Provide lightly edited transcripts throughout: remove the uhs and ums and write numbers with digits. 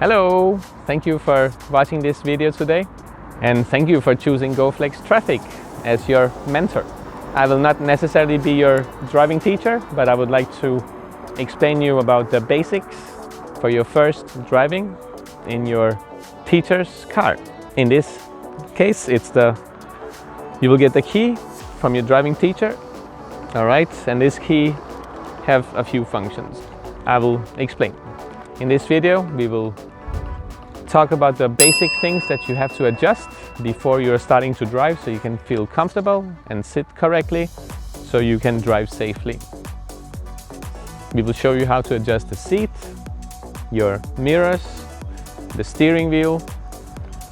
Hello! Thank you for watching this video today, and thank you for choosing Goflex Trafik as your mentor. I will not necessarily be your driving teacher, but I would like to explain you about the basics for your first driving in your teacher's car. In this case, you will get the key from your driving teacher. Alright, and this key have a few functions. I will explain. In this video, we will talk about the basic things that you have to adjust before you're starting to drive so you can feel comfortable and sit correctly so you can drive safely. We will show you how to adjust the seat, your mirrors, the steering wheel,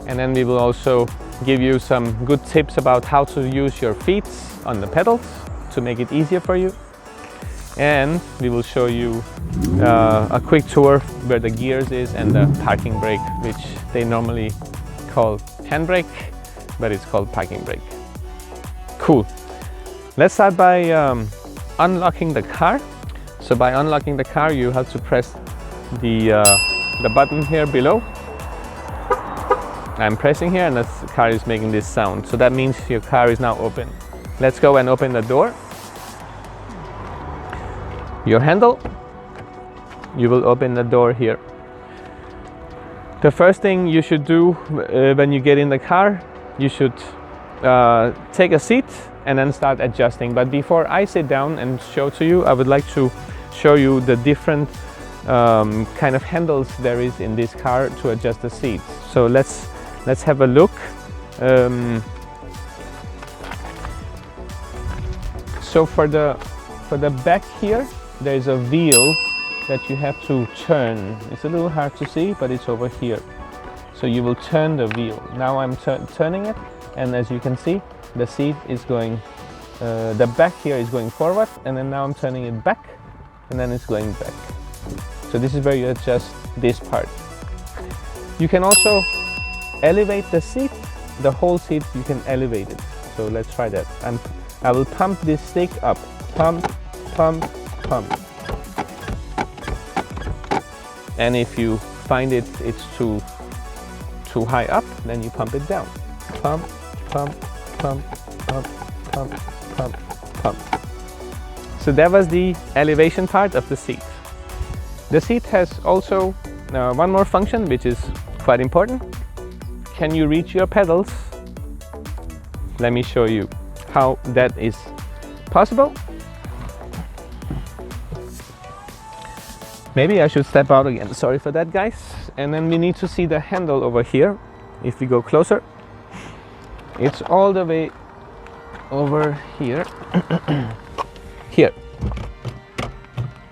and then we will also give you some good tips about how to use your feet on the pedals to make it easier for you. And we will show you a quick tour where the gears is and the parking brake, which they normally call handbrake, but it's called parking brake. Cool. Let's start by unlocking the car. So by unlocking the car, you have to press the button here below. I'm pressing here and the car is making this sound. So that means your car is now open. Let's go and open the door. Your handle, you will open the door here. The first thing you should do when you get in the car, you should take a seat and then start adjusting. But before I sit down and show to you, I would like to show you the different kind of handles there is in this car to adjust the seats. So let's have a look. So for the back here, there's a wheel that you have to turn. It's a little hard to see, but it's over here. So you will turn the wheel. Now I'm turning it, and as you can see, the seat is going, the back here is going forward, and then now I'm turning it back, and then it's going back. So this is where you adjust this part. You can also elevate the seat, the whole seat, you can elevate it. So let's try that. I will pump this stick up. Pump, pump, pump. And if you find it's too high up, then you pump it down. Pump, pump, pump, pump, pump, pump, pump. So that was the elevation part of the seat. The seat has also one more function which is quite important. Can you reach your pedals? Let me show you how that is possible. Maybe I should step out again, sorry for that guys. And then we need to see the handle over here. If we go closer, it's all the way over here. Here.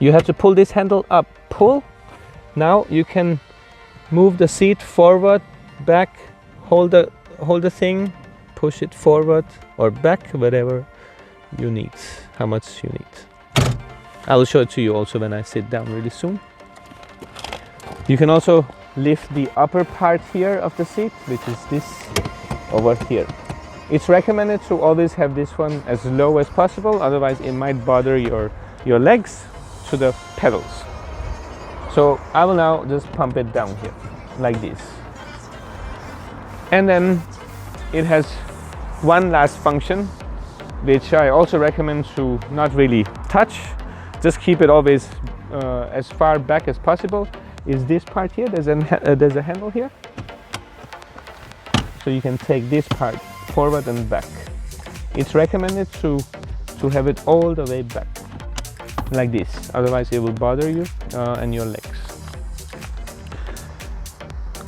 You have to pull this handle up, pull. Now you can move the seat forward, back, hold the thing, push it forward or back, whatever you need, how much you need. I will show it to you also when I sit down really soon. You can also lift the upper part here of the seat, which is this over here. It's recommended to always have this one as low as possible, otherwise it might bother your legs to the pedals. So I will now just pump it down here, like this. And then it has one last function, which I also recommend to not really touch. Just keep it always as far back as possible. Is this part here? There's a handle here. So you can take this part forward and back. It's recommended to have it all the way back, like this. Otherwise it will bother you and your legs.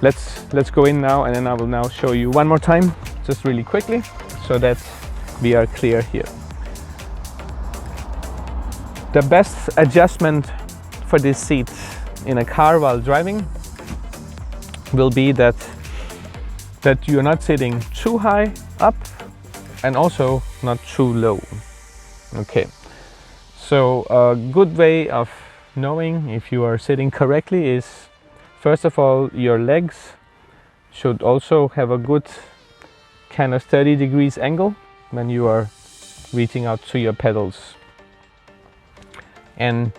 Let's go in now, and then I will now show you one more time, just really quickly, so that we are clear here. The best adjustment for this seat in a car while driving will be that you're not sitting too high up and also not too low. Okay, so a good way of knowing if you are sitting correctly is, first of all, your legs should also have a good kind of 30 degrees angle when you are reaching out to your pedals. And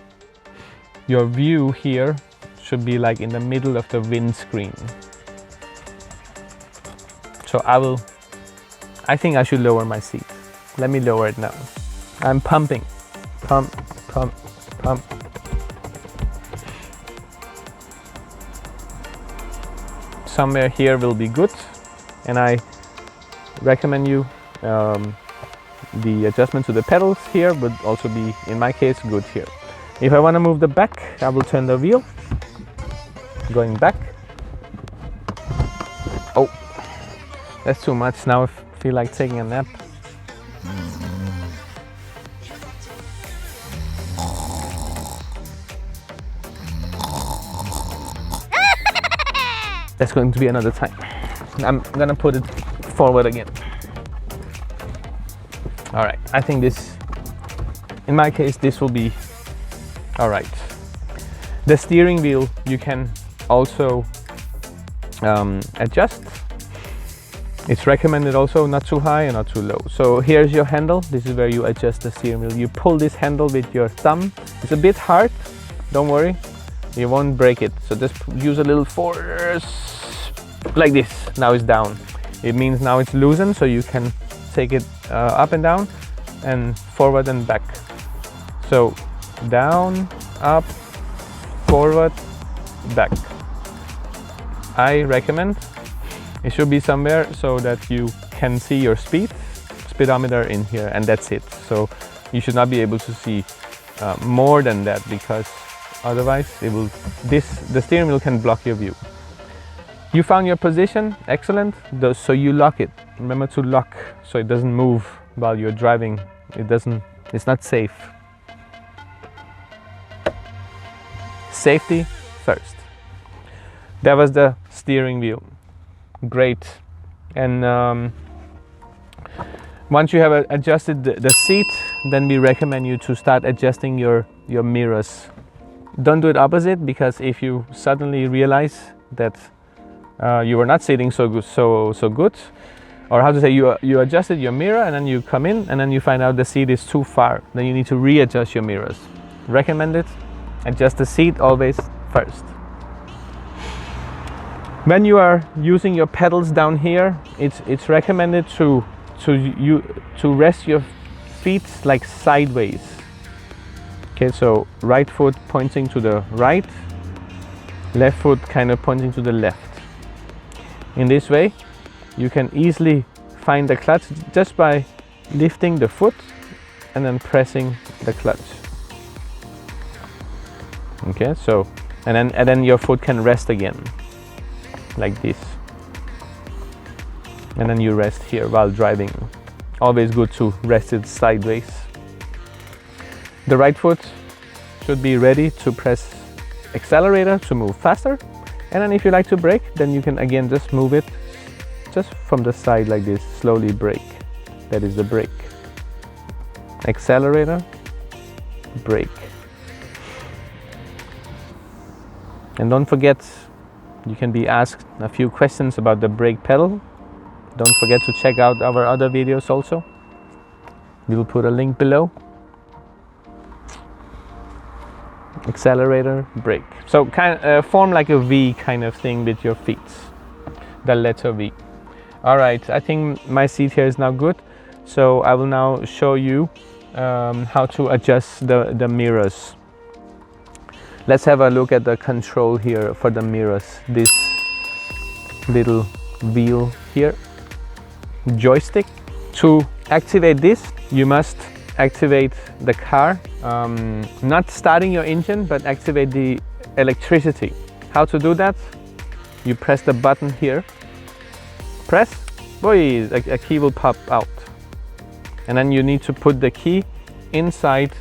your view here should be like in the middle of the windscreen. So I think I should lower my seat. Let me lower it now. I'm pumping. Pump, pump, pump. Somewhere here will be good, and I recommend you the adjustment to the pedals here would also be, in my case, good here. If I want to move the back, I will turn the wheel, going back. Oh, that's too much. Now I feel like taking a nap. That's going to be another time. I'm gonna put it forward again. All right, I think this, in my case, this will be all right. The steering wheel you can also adjust. It's recommended also not too high and not too low. So here's your handle. This is where you adjust the steering wheel. You pull this handle with your thumb. It's a bit hard, don't worry. You won't break it. So just use a little force like this. Now it's down. It means now it's loosened, so you can take it up and down and forward and back. So down, up, forward, back. I recommend it should be somewhere so that you can see your speedometer in here, and that's it. So you should not be able to see more than that, because otherwise the steering wheel can block your view. You found your position, excellent. So you lock it. Remember to lock so it doesn't move while you're driving. It's not safe. Safety first. That was the steering wheel. Great. And once you have adjusted the seat, then we recommend you to start adjusting your mirrors. Don't do it opposite, because if you suddenly realize that you were not sitting so good, or how to say, you adjusted your mirror and then you come in and then you find out the seat is too far, then you need to readjust your mirrors. Recommended, adjust the seat always first. When you are using your pedals down here, it's recommended to rest your feet like sideways. Okay, so right foot pointing to the right, left foot kind of pointing to the left. In this way, you can easily find the clutch just by lifting the foot and then pressing the clutch. Okay, so and then your foot can rest again, like this. And then you rest here while driving. Always good to rest it sideways. The right foot should be ready to press accelerator to move faster. And then if you like to brake, then you can again just move it just from the side like this, slowly brake. That is the brake. Accelerator, brake. And don't forget, you can be asked a few questions about the brake pedal. Don't forget to check out our other videos also. We'll put a link below. Accelerator, brake. So form like a V kind of thing with your feet, the letter V. All right, I think my seat here is now good. So I will now show you how to adjust the mirrors. Let's have a look at the control here for the mirrors. This little wheel here, joystick. To activate this, you must activate the car, not starting your engine, but activate the electricity. How to do that? You press the button here, press, boy, a key will pop out. And then you need to put the key inside,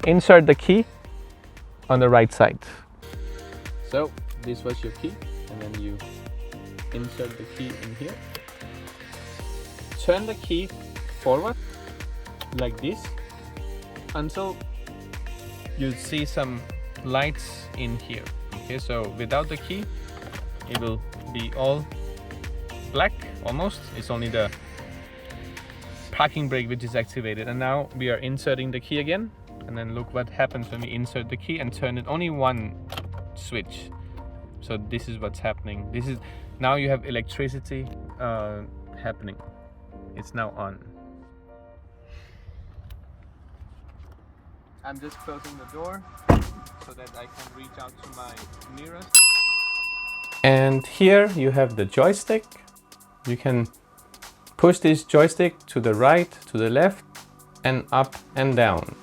insert the key on the right side. So this was your key, and then you insert the key in here. Turn the key forward like this until you see some lights in here. Okay, so without the key it will be all black almost. It's only the parking brake which is activated. And now we are inserting the key again, and then look what happens when we insert the key and turn it only one switch. So this is what's happening. This is now you have electricity happening. It's now on. I'm just closing the door so that I can reach out to my mirrors. And here you have the joystick. You can push this joystick to the right, to the left, and up and down.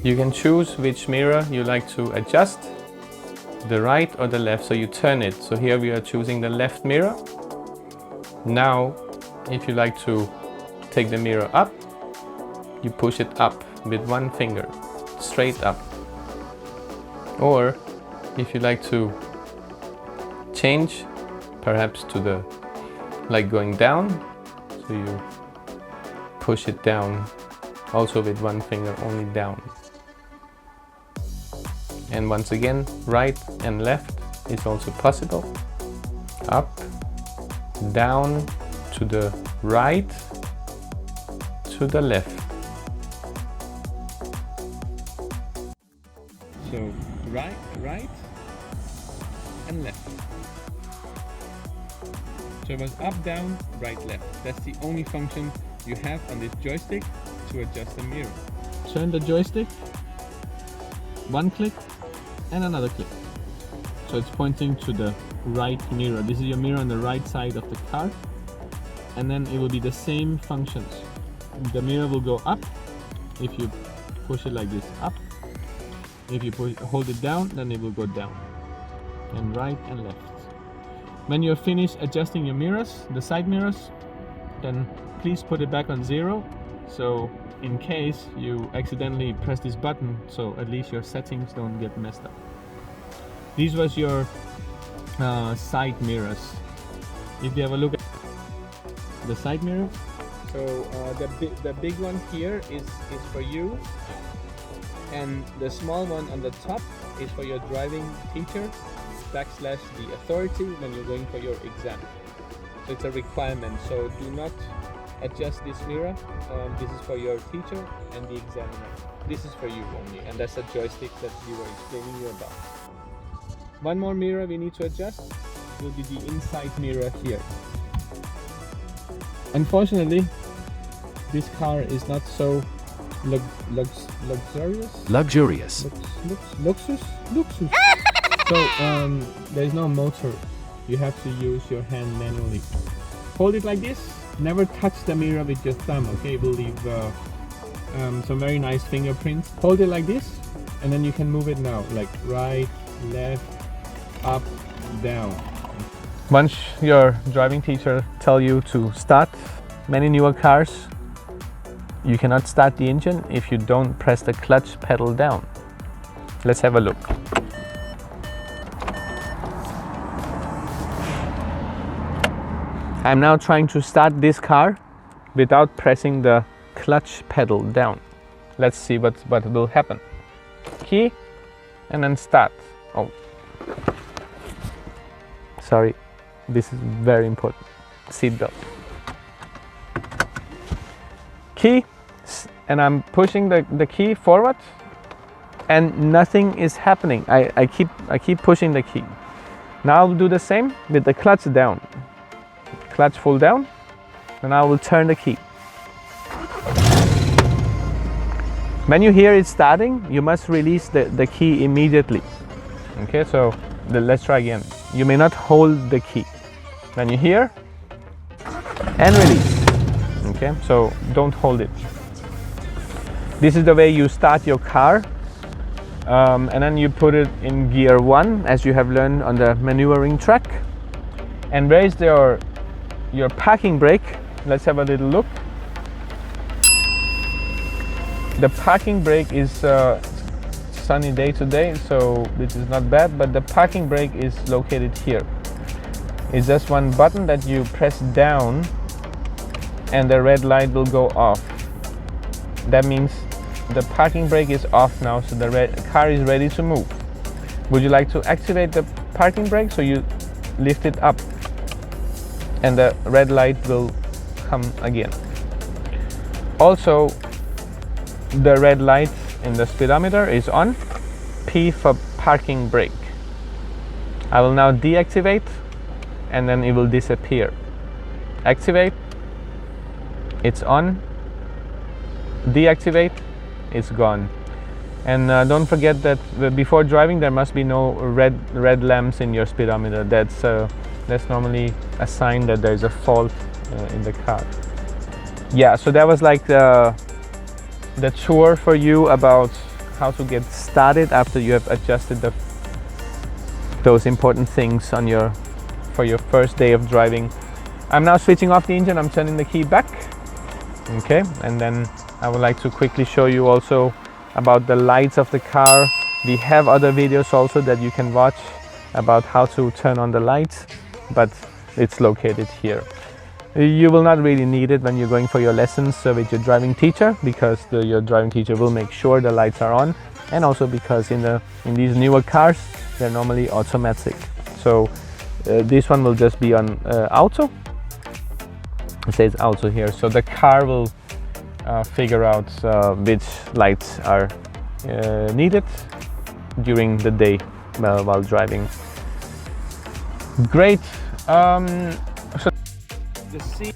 You can choose which mirror you like to adjust, the right or the left, so you turn it. So here we are choosing the left mirror. Now, if you like to take the mirror up, you push it up with one finger, straight up. Or if you like to change, perhaps to the, like going down, so you push it down, also with one finger, only down. And once again, right and left is also possible. Up, down, to the right, to the left. So right and left. So it was up, down, right, left. That's the only function you have on this joystick to adjust the mirror. Turn the joystick, one click and another click. So it's pointing to the right mirror. This is your mirror on the right side of the car. And then it will be the same functions. The mirror will go up if you push it like this, up. If you hold it down, then it will go down. And right and left. When you're finished adjusting your mirrors, the side mirrors, then please put it back on 0. So in case you accidentally press this button, so at least your settings don't get messed up. These was your side mirrors. If you have a look at the side mirror, so the big one here is for you, and the small one on the top is for your driving teacher / the authority when you're going for your exam. So it's a requirement, so do not adjust this mirror. This is for your teacher and the examiner. This is for you only, and that's a joystick that we were explaining you about. One more mirror we need to adjust will be the inside mirror here. Unfortunately, this car is not so luxurious. Luxurious. Luxus. So there's no motor. You have to use your hand manually. Hold it like this. Never touch the mirror with your thumb. Okay, it will leave some very nice fingerprints. Hold it like this, and then you can move it now, like right, left, up, down. Once your driving teacher tell you to start, many newer cars, you cannot start the engine if you don't press the clutch pedal down. Let's have a look. I'm now trying to start this car without pressing the clutch pedal down. Let's see what will happen. Key, and then start. Oh, sorry, this is very important. Seatbelt. Key, and I'm pushing the key forward, and nothing is happening. I keep pushing the key. Now I'll do the same with the clutch down. Clutch full down, and I will turn the key. When you hear it starting, you must release the key immediately. Okay, so let's try again. You may not hold the key. When you hear, and release. Okay, so don't hold it. This is the way you start your car, and then you put it in gear 1, as you have learned on the maneuvering track. And where is your parking brake? Let's have a little look. The parking brake is sunny day today, so this is not bad, but the parking brake is located here. It's just one button that you press down and the red light will go off. That means the parking brake is off now, so the car is ready to move. Would you like to activate the parking brake? So you lift it up and the red light will come again. Also, the red light in the speedometer is on. P for parking brake. I will now deactivate and then it will disappear. Activate, it's on. Deactivate, it's gone. And don't forget that before driving there must be no red lamps in your speedometer. That's normally a sign that there's a fault in the car. Yeah, so that was like the tour for you about how to get started after you have adjusted those important things for your first day of driving. I'm now switching off the engine. I'm turning the key back. Okay, and then I would like to quickly show you also about the lights of the car. We have other videos also that you can watch about how to turn on the lights, but it's located here. You will not really need it when you're going for your lessons with your driving teacher, because your driving teacher will make sure the lights are on, and also because in these newer cars they're normally automatic. So this one will just be on auto. It says auto here, so the car will figure out which lights are needed during the day while driving. Great. So the seat,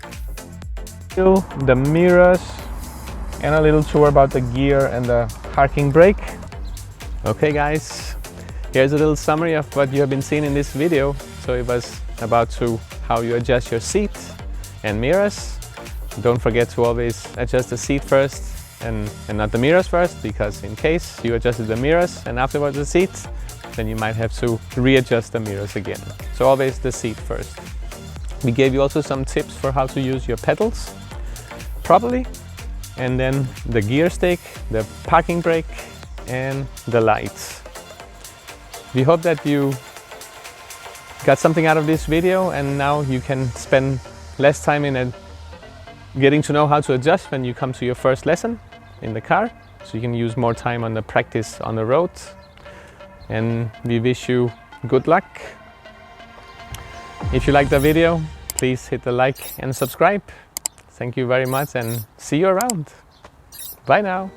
the mirrors, and a little tour about the gear and the parking brake. Okay guys, here's a little summary of what you have been seeing in this video. So it was about how you adjust your seat and mirrors. Don't forget to always adjust the seat first and not the mirrors first, because in case you adjusted the mirrors and afterwards the seat, then you might have to readjust the mirrors again. So always the seat first. We gave you also some tips for how to use your pedals properly, and then the gear stick, the parking brake, and the lights. We hope that you got something out of this video, and now you can spend less time in it getting to know how to adjust when you come to your first lesson in the car, so you can use more time on the practice on the road. And we wish you good luck. If you liked the video, please hit the like and subscribe. Thank you very much, and see you around. Bye now.